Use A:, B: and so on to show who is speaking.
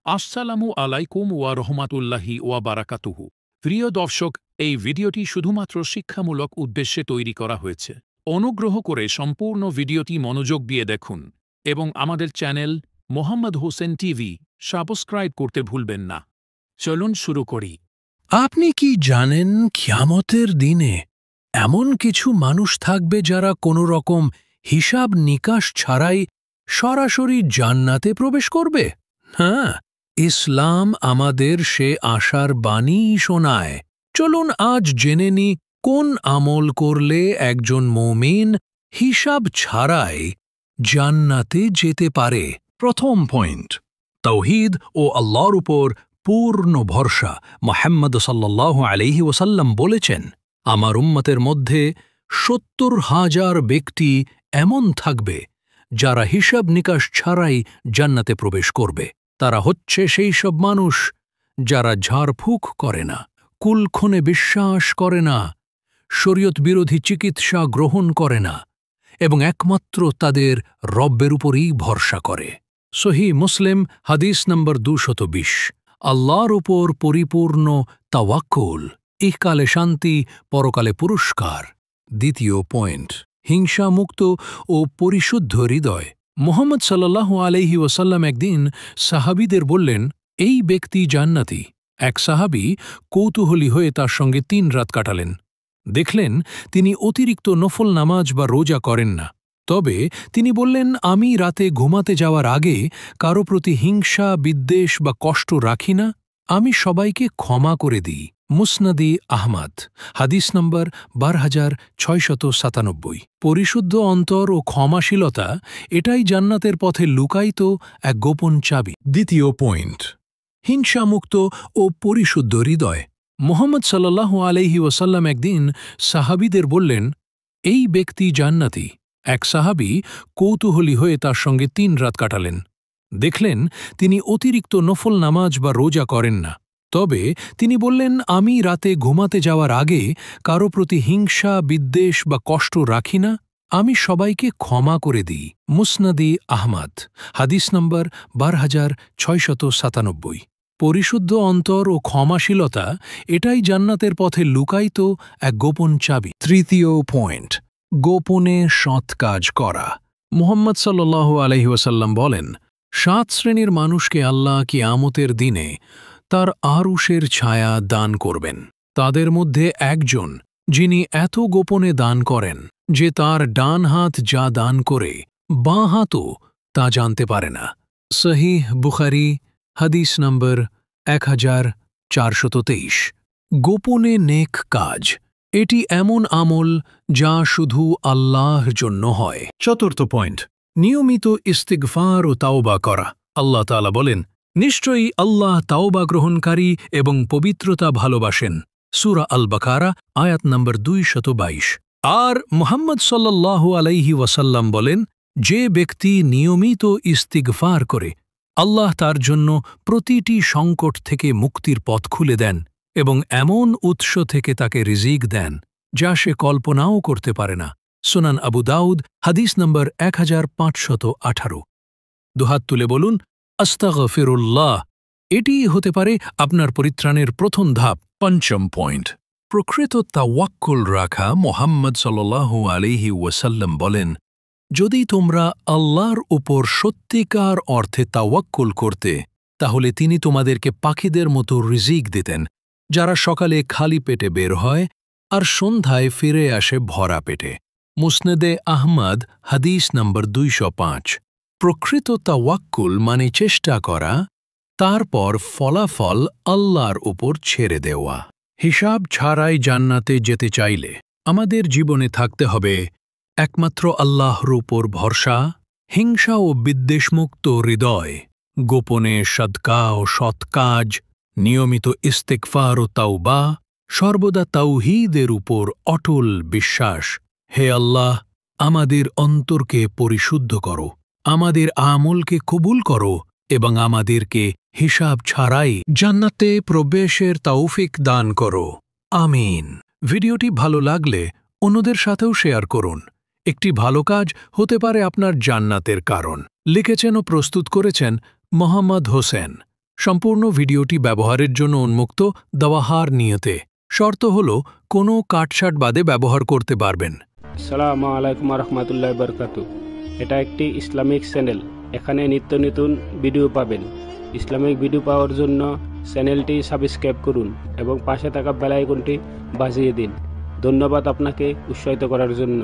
A: আসসালামু আলাইকুম ওয়া রহমাতুল্লাহি ওয়া বারাকাতুহু। প্রিয় দর্শক, এই ভিডিওটি শুধুমাত্র শিক্ষামূলক উদ্দেশ্যে তৈরি করা হয়েছে। অনুগ্রহ করে সম্পূর্ণ ভিডিওটি মনোযোগ দিয়ে দেখুন এবং আমাদের channel Mohammad Hossain TV subscribe করতে ভুলবেন না। চলুন শুরু করি।
B: আপনি কি জানেন কিয়ামতের দিনে এমন কিছু মানুষ থাকবে যারা কোনো রকম হিসাব নিকাশ ছাড়াই সরাসরি জান্নাতে প্রবেশ করবে? হ্যাঁ, ইসলাম আমাদের সে আশার বাণী শোনায়। চলুন আজ জেনে নি কোন আমল করলে একজন মুমিন হিসাব ছাড়াই জান্নাতে যেতে পারে। প্রথম পয়েন্ট, তাওহীদ ও আল্লাহর উপর পূর্ণ ভরসা। মুহাম্মদ সাল্লাল্লাহু আলাইহি ওয়াসাল্লাম বলেছেন, আমার উম্মতের মধ্যে ৭০,০০০ ব্যক্তি এমন থাকবে যারা হিসাব নিকাশ ছাড়াই জান্নাতে প্রবেশ করবে। তারা হচ্ছে সেই সব মানুষ যারা ঝাড়ফুঁক করে না, কুলক্ষণে বিশ্বাস করে না, শরীয়ত বিরোধী চিকিৎসা গ্রহণ করে না এবং একমাত্র তাদের রব্বের উপরই ভরসা করে। সহিহ মুসলিম হাদিস নম্বর ২২০। আল্লাহর উপর পরিপূর্ণ তাওয়াক্কুল, ইহকালে শান্তি, পরকালে পুরস্কার। দ্বিতীয় পয়েন্ট, হিংসামুক্ত ও পরিশুদ্ধ হৃদয়। মুহাম্মদ সাল্লাল্লাহু আলাইহি ওয়াসাল্লাম একদিন সাহাবীদের বললেন, এই ব্যক্তি জান্নাতি। এক সাহাবী কৌতূহলী হয়ে তার সঙ্গে ৩ রাত কাটালেন। দেখলেন তিনি অতিরিক্ত নফল নামাজ বা রোজা করেন না। তবে তিনি বললেন, আমি রাতে ঘুমাতে যাওয়ার আগে কারো প্রতি হিংসা, বিদ্বেষ বা কষ্ট রাখি না। আমি সবাইকে ক্ষমা করে দিই। মুসনাদি আহমদ হাদিস নম্বর ১২,৬৯৭। পরিশুদ্ধ অন্তর ও ক্ষমাশীলতা, এটাই জান্নাতের পথে লুকায়িত এক গোপন চাবি। দ্বিতীয় পয়েন্ট, হিংসামুক্ত ও পরিশুদ্ধ হৃদয়। মুহাম্মদ সাল্লাল্লাহু আলাইহি ওয়াসাল্লাম একদিন সাহাবীদের বললেন, এই ব্যক্তি জান্নাতি। এক সাহাবী কৌতূহলী হয়ে তার সঙ্গে ৩ রাত কাটালেন। দেখলেন তিনি অতিরিক্ত নফল নামাজ বা রোজা করেন না। তবে তিনি বললেন, আমি রাতে ঘুমাতে যাওয়ার আগে কারো প্রতি হিংসা, বিদ্বেষ বা কষ্ট রাখি না। আমি সবাইকে ক্ষমা করে দিই। মুসনাদি আহমদ হাদিস নম্বর ১২,৬৯৭। পরিশুদ্ধ অন্তর ও ক্ষমাশীলতা, এটাই জান্নাতের পথে লুকায়িত এক গোপন চাবি। তৃতীয় পয়েন্ট, গোপনে সৎ কাজ করা। মুহাম্মদ সাল্লাল্লাহু আলাইহি ওয়াসাল্লাম বলেন, ৭ শ্রেণীর মানুষকে আল্লাহ কিয়ামতের দিনে তার আরশের ছায়া দান করবেন। তাদের মধ্যে একজন, যিনি এত গোপনে দান করেন যে তার ডান হাত যা দান করে বাঁ হাতও তা জানতে পারে না। সহিহ বুখারী হাদিস নম্বর ১,৪২৩। গোপনে নেক কাজ, এটি এমন আমল যা শুধু আল্লাহর জন্য হয়। চতুর্থ পয়েন্ট, নিয়মিত ইস্তিগফার ও তাওবা করা। আল্লাহ তাআলা বলেন, নিশ্চয়ই আল্লাহ তাওবা গ্রহণকারী এবং পবিত্রতা ভালোবাসেন। সূরা আল বাকারা আয়াত নম্বর ২২২। আর মুহাম্মদ সাল্লাল্লাহু আলাইহি ওয়াসাল্লাম বলেন, যে ব্যক্তি নিয়মিত ইস্তিগফার করে, আল্লাহ তার জন্য প্রতিটি সংকট থেকে মুক্তির পথ খুলে দেন এবং এমন উৎস থেকে তাকে রিজিক দেন যা সে কল্পনাও করতে পারে না। সুনান আবু দাউদ হাদিস নম্বর ১৫১৮। দুহাত তুলে বলুন, আস্তাগফিরুল্লাহ। এটি হতে পারে আপনার পরিত্রাণের প্রথম ধাপ। পঞ্চম পয়েন্ট, প্রকৃত তাওয়াক্কুল রাখা। মুহাম্মদ সাল্লাল্লাহু আলাইহি ওয়াসাল্লাম বলেন, যদি তোমরা আল্লাহর উপর সত্যিকার অর্থে তাওয়াক্কুল করতে, তাহলে তিনি তোমাদেরকে পাখিদের মতো রিজিক দিতেন, যারা সকালে খালি পেটে বের হয় আর সন্ধ্যায় ফিরে আসে ভরা পেটে। মুসনেদে আহমদ হাদিস নম্বর ২০৫। প্রকৃত তাওয়াক্কুল মানে চেষ্টা করা, তারপর ফলাফল আল্লাহর উপর ছেড়ে দেওয়া। হিসাব ছাড়াই জান্নাতে যেতে চাইলে আমাদের জীবনে থাকতে হবে একমাত্র আল্লাহর উপর ভরসা, হিংসা ও বিদ্বেষমুক্ত হৃদয়, গোপনে সদকা ও সৎ কাজ, নিয়মিত ইস্তিগফার ও তাওবা, সর্বদা তাওহীদের উপর অটল বিশ্বাস। হে আল্লাহ, আমাদের অন্তরকে পরিশুদ্ধ করো, আমাদের আমলকে কবুল করো এবং আমাদেরকে হিসাব ছাড়াই জান্নাতে প্রবেশের তৌফিক দান করো। আমিন। ভিডিওটি ভালো লাগলে অন্যদের সাথেও শেয়ার করুন। একটি ভালো কাজ হতে পারে আপনার জান্নাতের কারণ। লিখেছেন ও প্রস্তুত করেছেন মোহাম্মদ হোসেন। সম্পূর্ণ ভিডিওটি ব্যবহারের জন্য উন্মুক্ত দাওয়াহার নিয়তে। শর্ত হল কোনো কাটছাট বাদে ব্যবহার করতে পারবেন।
C: আসসালামু আলাইকুম রহমতুল্লাহ বরকাতু। এটা একটি ইসলামিক চ্যানেল। এখানে নিত্য নতুন ভিডিও পাবেন। ইসলামিক ভিডিও পাওয়ার জন্য চ্যানেলটি সাবস্ক্রাইব করুন এবং পাশে থাকা বেল আইকনটি বাজিয়ে দিন। ধন্যবাদ আপনাকে উৎসাহিত করার জন্য।